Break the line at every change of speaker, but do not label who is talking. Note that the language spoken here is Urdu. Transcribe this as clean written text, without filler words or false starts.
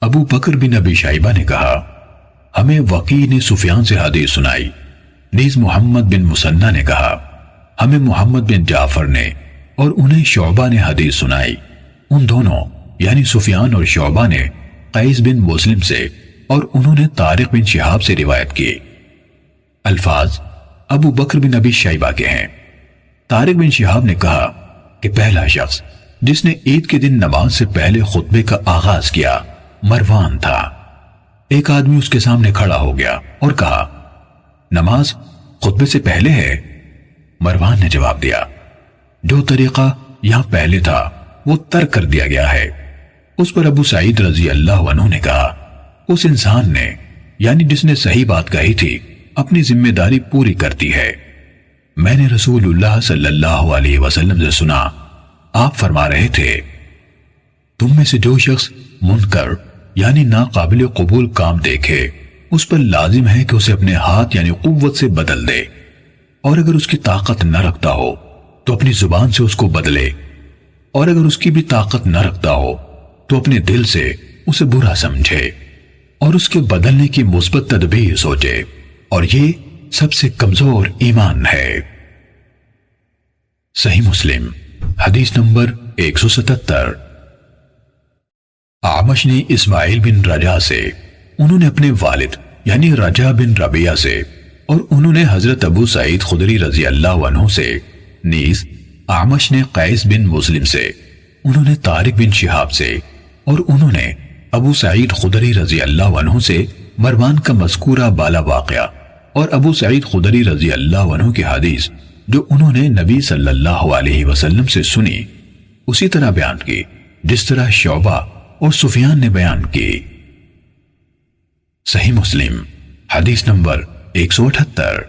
ابو بکر بن ابی شیبہ نے کہا ہمیں وقی نے سفیان سے حدیث سنائی، نیز محمد بن مسنہ نے کہا ہمیں محمد بن جعفر نے اور انہیں شعبہ نے حدیث سنائی۔ ان دونوں یعنی سفیان اور شعبہ نے قیس بن مسلم سے اور انہوں نے طارق بن شہاب سے روایت کی۔ الفاظ ابو بکر بن ابی شیبہ کے ہیں۔ طارق بن شہاب نے کہا کہ پہلا شخص جس نے عید کے دن نماز سے پہلے خطبے کا آغاز کیا مروان تھا۔ ایک آدمی اس کے سامنے کھڑا ہو گیا اور کہا نماز خطبے سے پہلے ہے؟ مروان نے جواب دیا جو طریقہ یہاں پہلے تھا وہ ترک کر دیا گیا ہے۔ اس پر ابو سعید رضی اللہ عنہ نے کہا اس انسان نے یعنی جس نے صحیح بات کہی تھی اپنی ذمہ داری پوری کرتی ہے۔ میں نے رسول اللہ صلی اللہ علیہ وسلم سے سنا، آپ فرما رہے تھے تم میں سے جو شخص منکر یعنی ناقابل قبول کام دیکھے اس پر لازم ہے کہ اسے اپنے ہاتھ یعنی قوت سے بدل دے، اور اگر اس کی طاقت نہ رکھتا ہو تو اپنی زبان سے اس کو بدلے، اور اگر اس کی بھی طاقت نہ رکھتا ہو تو اپنے دل سے اسے برا سمجھے اور اس کے بدلنے کی مثبت تدبیر سوچے، اور یہ سب سے کمزور ایمان ہے۔ صحیح مسلم حدیث نمبر 177۔ اعمش نے اسماعیل بن رجا سے، انہوں نے اپنے والد یعنی رجا بن ربیہ سے، اور انہوں نے حضرت ابو سعید خدری رضی اللہ عنہ سے، نیز اعمش نے قیس بن مسلم سے، انہوں نے طارق بن شہاب سے، اور انہوں نے ابو سعید خدری رضی اللہ عنہ سے مروان کا مذکورہ بالا واقعہ اور ابو سعید خدری رضی اللہ عنہ کی حدیث جو انہوں نے نبی صلی اللہ علیہ وسلم سے سنی اسی طرح بیان کی جس طرح شعبہ اور سفیان نے بیان کی۔ صحیح مسلم حدیث نمبر 178۔